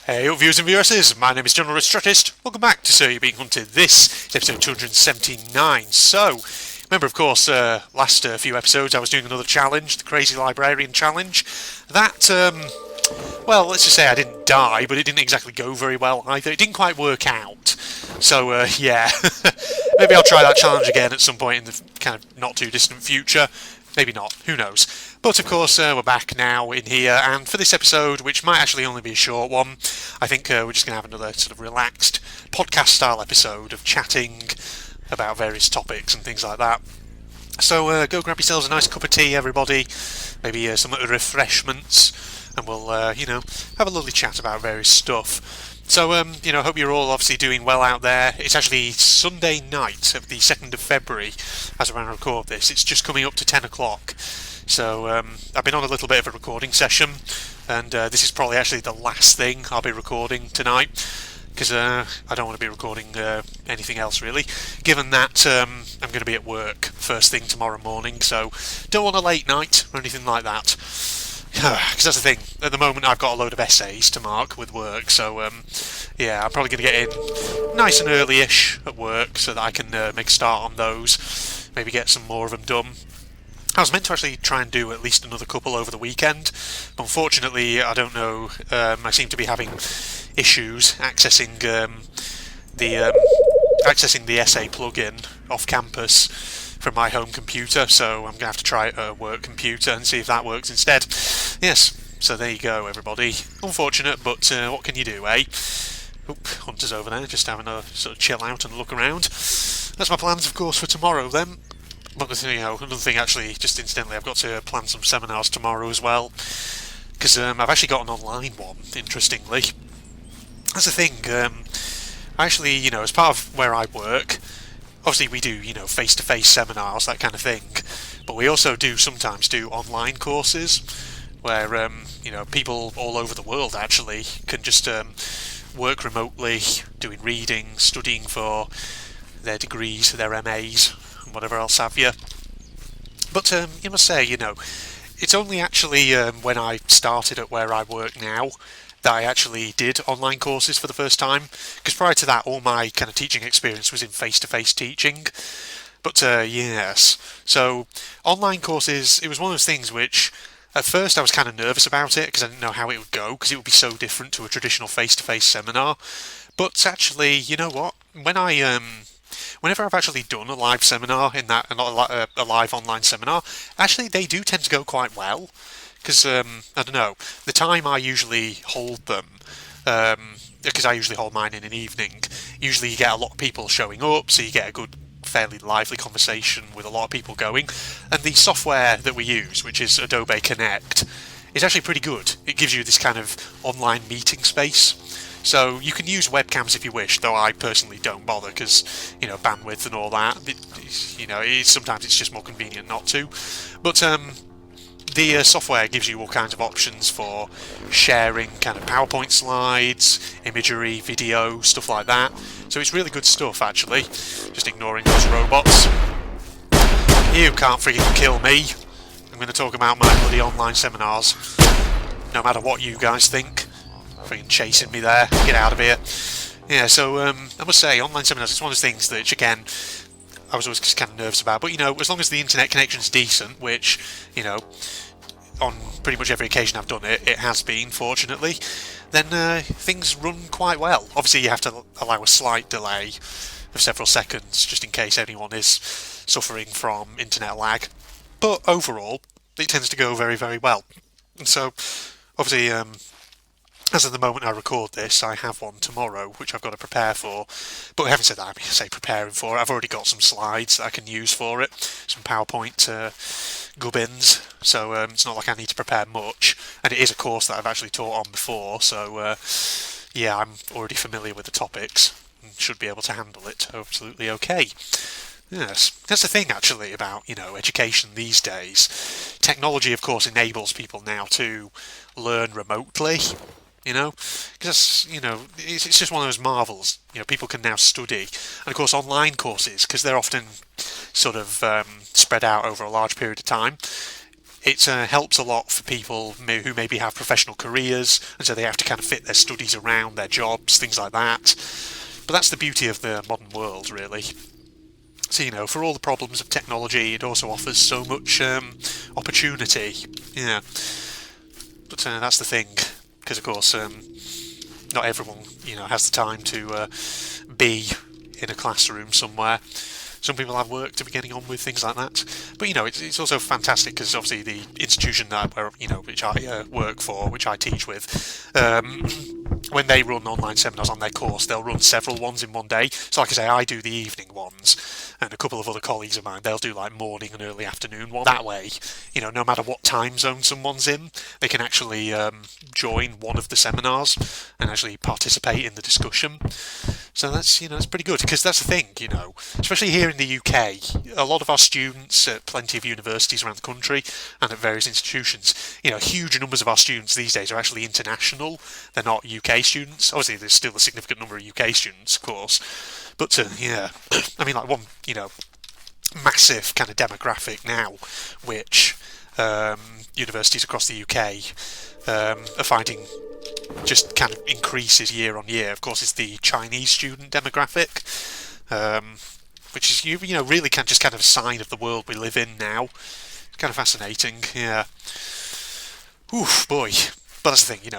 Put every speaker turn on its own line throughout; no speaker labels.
Hey viewers and viewresses, my name is General Strategist. Welcome back to So You're Being Hunted. This is episode 279. So, remember of course, last few episodes I was doing another challenge, the Crazy Librarian Challenge. That, well, let's just say I didn't die, but it didn't exactly go very well either. It didn't quite work out. So, yeah, maybe I'll try that challenge again at some point in the kind of not too distant future. Maybe not, who knows. But of course, we're back now in here, and for this episode, which might actually only be a short one, I think we're just going to have another sort of relaxed podcast-style episode of chatting about various topics and things like that. So go grab yourselves a nice cup of tea, everybody, maybe some refreshments, and we'll, have a lovely chat about various stuff. So, hope you're all obviously doing well out there. It's actually Sunday night of the 2nd of February as I record this. It's just coming up to 10 o'clock. So, I've been on a little bit of a recording session, and this is probably actually the last thing I'll be recording tonight, because I don't want to be recording anything else really, given that I'm going to be at work first thing tomorrow morning, so don't want a late night or anything like that. Because that's the thing, at the moment I've got a load of essays to mark with work, so yeah, I'm probably going to get in nice and early-ish at work so that I can make a start on those, maybe get some more of them done. I was meant to actually try and do at least another couple over the weekend, but unfortunately I don't know, I seem to be having issues accessing the essay plugin off campus from my home computer, so I'm going to have to try a work computer and see if that works instead. Yes, so there you go everybody. Unfortunate, but what can you do, eh? Oop, Hunter's over there, just having a sort of chill out and look around. That's my plans, of course, for tomorrow then. But another thing actually, just incidentally, I've got to plan some seminars tomorrow as well, because I've actually got an online one, interestingly. That's the thing, actually, as part of where I work, obviously we do, face-to-face seminars, that kind of thing, but we also sometimes do online courses, where, people all over the world actually can just work remotely, doing reading, studying for their degrees, their MAs, and whatever else have you. But you must say, it's only actually when I started at where I work now that I actually did online courses for the first time, because prior to that all my kind of teaching experience was in face-to-face teaching. But yes, so online courses, it was one of those things which at first I was kind of nervous about it because I didn't know how it would go, because it would be so different to a traditional face-to-face seminar. But actually, you know what, whenever I've actually done a live seminar a live online seminar, actually they do tend to go quite well. Because, I don't know, the time I usually hold them, because I usually hold mine in an evening, usually you get a lot of people showing up, so you get a good, fairly lively conversation with a lot of people going. And the software that we use, which is Adobe Connect, is actually pretty good. It gives you this kind of online meeting space. So you can use webcams if you wish, though I personally don't bother because, bandwidth and all that. Sometimes it's just more convenient not to. But the software gives you all kinds of options for sharing kind of PowerPoint slides, imagery, video, stuff like that. So it's really good stuff, actually. Just ignoring those robots. You can't freaking kill me. I'm going to talk about my bloody online seminars. No matter what you guys think. Freaking chasing me there. Get out of here. Yeah, so I must say, online seminars, it's one of those things that, again, I was always just kind of nervous about. But, as long as the internet connection's decent, which, on pretty much every occasion I've done it has been, fortunately, then things run quite well. Obviously, you have to allow a slight delay of several seconds, just in case anyone is suffering from internet lag. But overall, it tends to go very, very well. And so, obviously, as of the moment I record this, I have one tomorrow, which I've got to prepare for. But having said that, I say preparing for it, I've already got some slides that I can use for it, some PowerPoint gubbins, so it's not like I need to prepare much. And it is a course that I've actually taught on before, so yeah, I'm already familiar with the topics and should be able to handle it absolutely okay. Yes, that's the thing actually about, education these days. Technology, of course, enables people now to learn remotely. Because it's just one of those marvels. People can now study, and of course online courses, because they're often sort of spread out over a large period of time. it helps a lot for people who maybe have professional careers, and so they have to kind of fit their studies around their jobs, things like that. But that's the beauty of the modern world, really. So, for all the problems of technology, it also offers so much opportunity. Yeah. But that's the thing, because of course, not everyone, has the time to be in a classroom somewhere. Some people have work to be getting on with, things like that. But it's also fantastic because obviously the institution which I work for, which I teach with, when they run online seminars on their course, they'll run several ones in one day. So like I say, I do the evening ones, and a couple of other colleagues of mine, they'll do like morning and early afternoon ones. That way, no matter what time zone someone's in, they can actually join one of the seminars and actually participate in the discussion. So that's that's pretty good, because that's the thing, especially here in the UK, a lot of our students at plenty of universities around the country and at various institutions, huge numbers of our students these days are actually international. They're not UK students. Obviously, there's still a significant number of UK students, of course, but yeah, I mean, like one, massive kind of demographic now, which universities across the UK are finding just kind of increases year on year. Of course, is the Chinese student demographic, which is really kind of a sign of the world we live in now. It's kind of fascinating, yeah. Oof, boy. But that's the thing,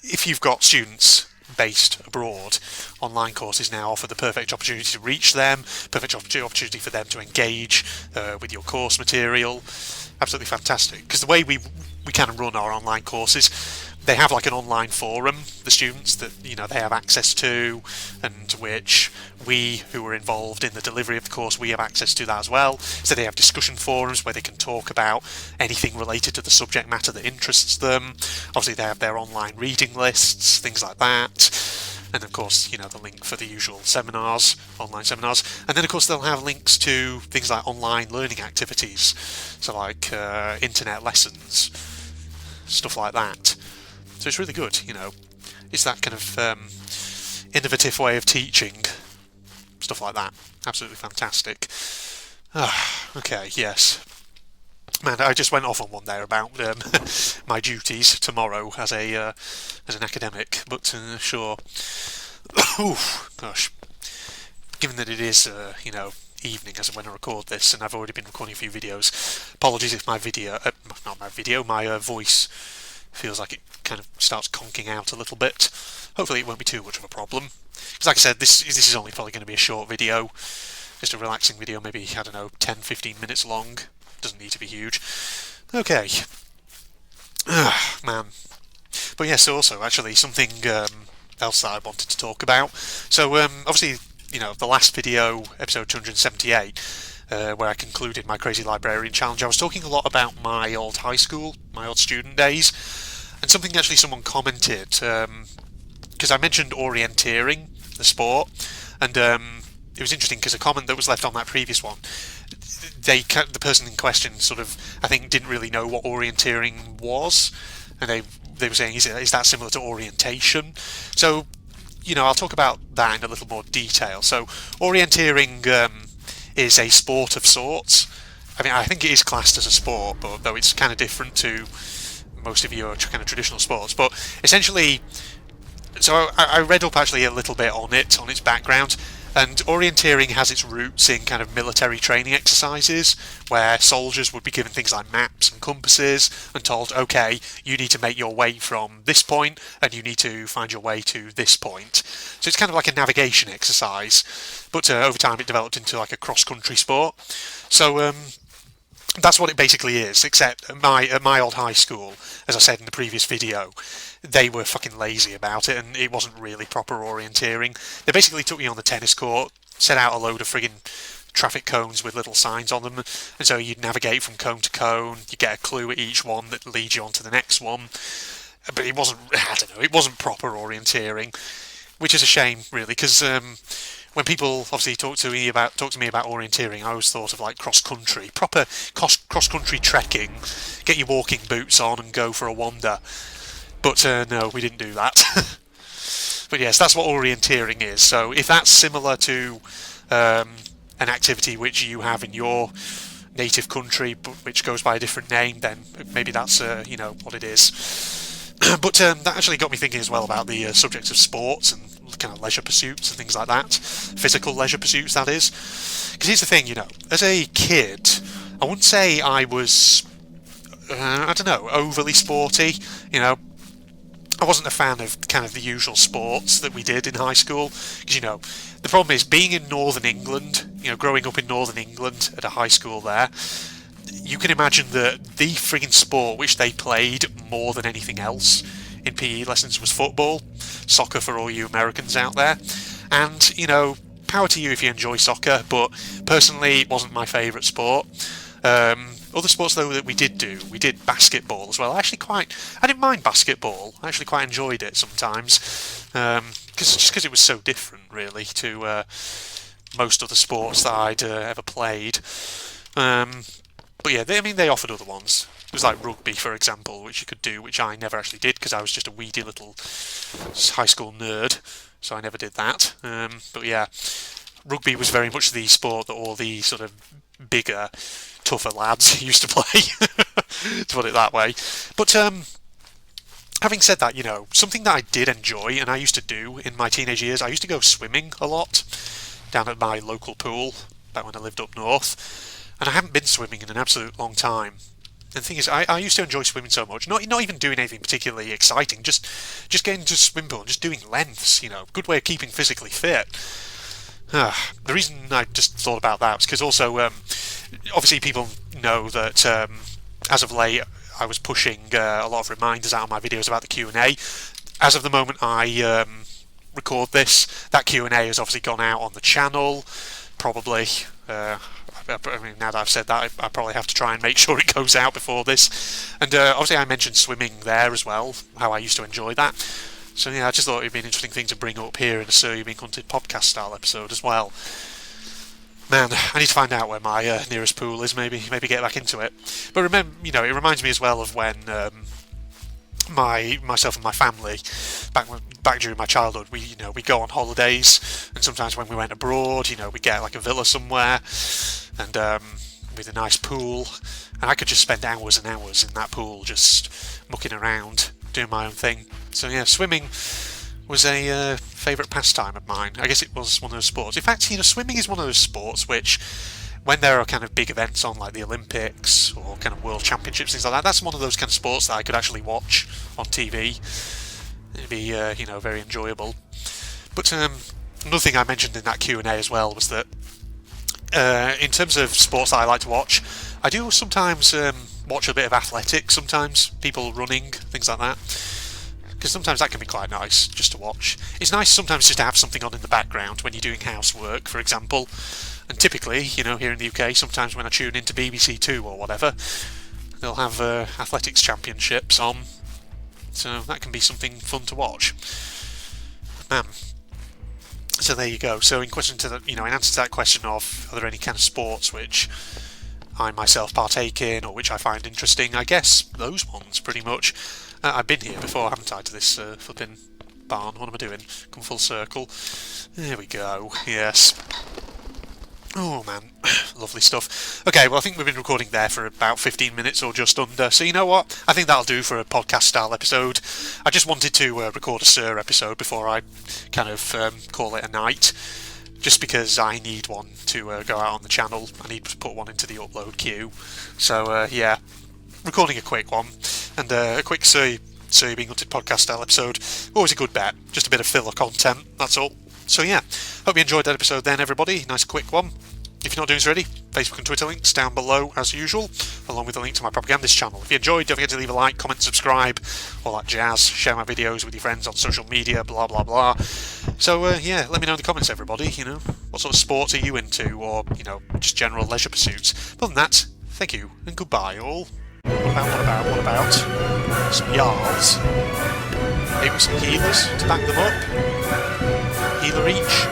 if you've got students based abroad, online courses now offer the perfect opportunity to reach them, perfect opportunity for them to engage with your course material. Absolutely fantastic, because the way we kind of run our online courses, they have like an online forum, the students, that they have access to, and which we who are involved in the delivery of the course, we have access to that as well. So they have discussion forums where they can talk about anything related to the subject matter that interests them. Obviously they have their online reading lists, things like that. And of course, the link for the usual seminars, online seminars. And then of course they'll have links to things like online learning activities. So like internet lessons, stuff like that. So it's really good, It's that kind of innovative way of teaching, stuff like that. Absolutely fantastic. Okay, yes. Man, I just went off on one there about my duties tomorrow as an academic, but sure. Oof, gosh. Given that it is, evening as of when I record this, and I've already been recording a few videos, apologies if my voice feels like it kind of starts conking out a little bit. Hopefully it won't be too much of a problem. Because like I said, this is only probably going to be a short video. Just a relaxing video, maybe, 10-15 minutes long. Doesn't need to be huge. Okay. Man. But yes, also, actually, something else that I wanted to talk about. So, obviously, the last video, episode 278, where I concluded my Crazy Librarian Challenge, I was talking a lot about my old high school, my old student days, and something actually someone commented, because I mentioned orienteering, the sport, and it was interesting because a comment that was left on that previous one, the person in question sort of, I think, didn't really know what orienteering was, and they were saying, is that similar to orientation? So, I'll talk about that in a little more detail. So, orienteering is a sport of sorts. I mean, I think it is classed as a sport, but though it's kind of different to most of your kind of traditional sports. But essentially, so I read up actually a little bit on its background, and orienteering has its roots in kind of military training exercises, where soldiers would be given things like maps and compasses and told, okay, you need to make your way from this point and you need to find your way to this point. So it's kind of like a navigation exercise, but over time it developed into like a cross-country sport. So that's what it basically is, except at my old high school, as I said in the previous video, they were fucking lazy about it, and it wasn't really proper orienteering. They basically took me on the tennis court, set out a load of friggin' traffic cones with little signs on them, and so you'd navigate from cone to cone, you get a clue at each one that leads you on to the next one. But it wasn't, it wasn't proper orienteering, which is a shame, really, because when people obviously talk to me about orienteering, I always thought of like cross-country, proper cross-country trekking, get your walking boots on and go for a wander. But no, we didn't do that. But yes, that's what orienteering is. So if that's similar to an activity which you have in your native country, but which goes by a different name, then maybe that's what it is. But that actually got me thinking as well about the subject of sports and kind of leisure pursuits and things like that, physical leisure pursuits, that is. Because here's the thing, as a kid, I wouldn't say I was, overly sporty. I wasn't a fan of kind of the usual sports that we did in high school, because the problem is being in Northern England, growing up in Northern England at a high school there, you can imagine that the frigging sport which they played more than anything else in PE lessons was football, soccer for all you Americans out there. And power to you if you enjoy soccer, but personally it wasn't my favourite sport. Other sports though that we did basketball as well. I didn't mind basketball. I actually quite enjoyed it sometimes, because it was so different really to most other sports that I'd ever played. But yeah, they offered other ones. It was like rugby, for example, which you could do, which I never actually did because I was just a weedy little high school nerd, so I never did that. But yeah, rugby was very much the sport that all the sort of bigger, tougher lads used to play, to put it that way. But having said that, something that I did enjoy and I used to do in my teenage years, I used to go swimming a lot down at my local pool back when I lived up north, and I haven't been swimming in an absolute long time. And the thing is, I used to enjoy swimming so much, not even doing anything particularly exciting, just getting into a swim pool and just doing lengths, good way of keeping physically fit. The reason I just thought about that was because also, obviously people know that as of late I was pushing a lot of reminders out on my videos about the Q&A. As of the moment I record this, that Q&A has obviously gone out on the channel, probably. Now that I've said that, I probably have to try and make sure it goes out before this. And obviously I mentioned swimming there as well, how I used to enjoy that. So yeah, I just thought it'd be an interesting thing to bring up here in a Sir You Being Hunted podcast style episode as well. Man, I need to find out where my nearest pool is, maybe get back into it. But remember, it reminds me as well of when myself and my family, back during my childhood, we go on holidays, and sometimes when we went abroad, we get like a villa somewhere, and with a nice pool, and I could just spend hours and hours in that pool just mucking around, doing my own thing. So yeah, swimming was a favourite pastime of mine. I guess it was one of those sports. In fact, swimming is one of those sports which, when there are kind of big events on, like the Olympics or kind of World Championships, things like that, that's one of those kind of sports that I could actually watch on TV. It'd be, very enjoyable. But another thing I mentioned in that Q&A as well was that in terms of sports that I like to watch, I do sometimes watch a bit of athletics, sometimes people running, things like that. Because sometimes that can be quite nice just to watch. It's nice sometimes just to have something on in the background when you're doing housework, for example. And typically, here in the UK, sometimes when I tune into BBC Two or whatever, they'll have athletics championships on. So that can be something fun to watch. Man. So there you go. So in answer to that question of are there any kind of sports which I myself partake in or which I find interesting, I guess those ones pretty much. I've been here before, haven't I, to this flipping barn. What am I doing? Come full circle. There we go. Yes. Oh man, lovely stuff. Okay, well I think we've been recording there for about 15 minutes or just under, so you know what? I think that'll do for a podcast style episode. I just wanted to record a Sir episode before I kind of call it a night, just because I need one to go out on the channel. I need to put one into the upload queue. So yeah, recording a quick one, and a quick Sir You Being Hunted podcast style episode. Always a good bet, just a bit of filler content, that's all. So yeah, hope you enjoyed that episode then, everybody. Nice quick one. If you're not doing so already, Facebook and Twitter links down below as usual, along with a link to my propagandist channel. If you enjoyed, don't forget to leave a like, comment, subscribe, all that jazz. Share my videos with your friends on social media, blah blah blah. So yeah, let me know in the comments, everybody, what sort of sports are you into, or just general leisure pursuits. Other than that, thank you and goodbye all. What about some Jarls? Maybe some healers to back them up. Healer each.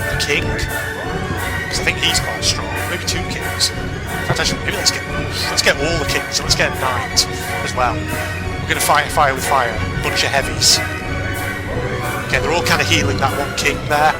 The king, because I think he's quite strong. Maybe 2 kings. In fact, actually, maybe let's get all the kings, and let's get a knight as well. We're going to fight fire with fire. Bunch of heavies. Okay, they're all kind of healing that one king there.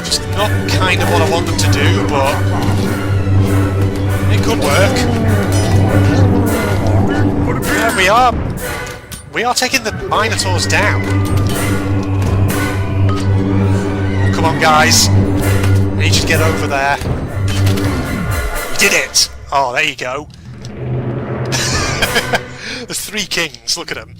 Just not kind of what I want them to do, but it could work. Yeah, we are taking the Minotaurs down. Oh, come on, guys. I need you to get over there. You did it! Oh, there you go. There's 3 kings, look at them.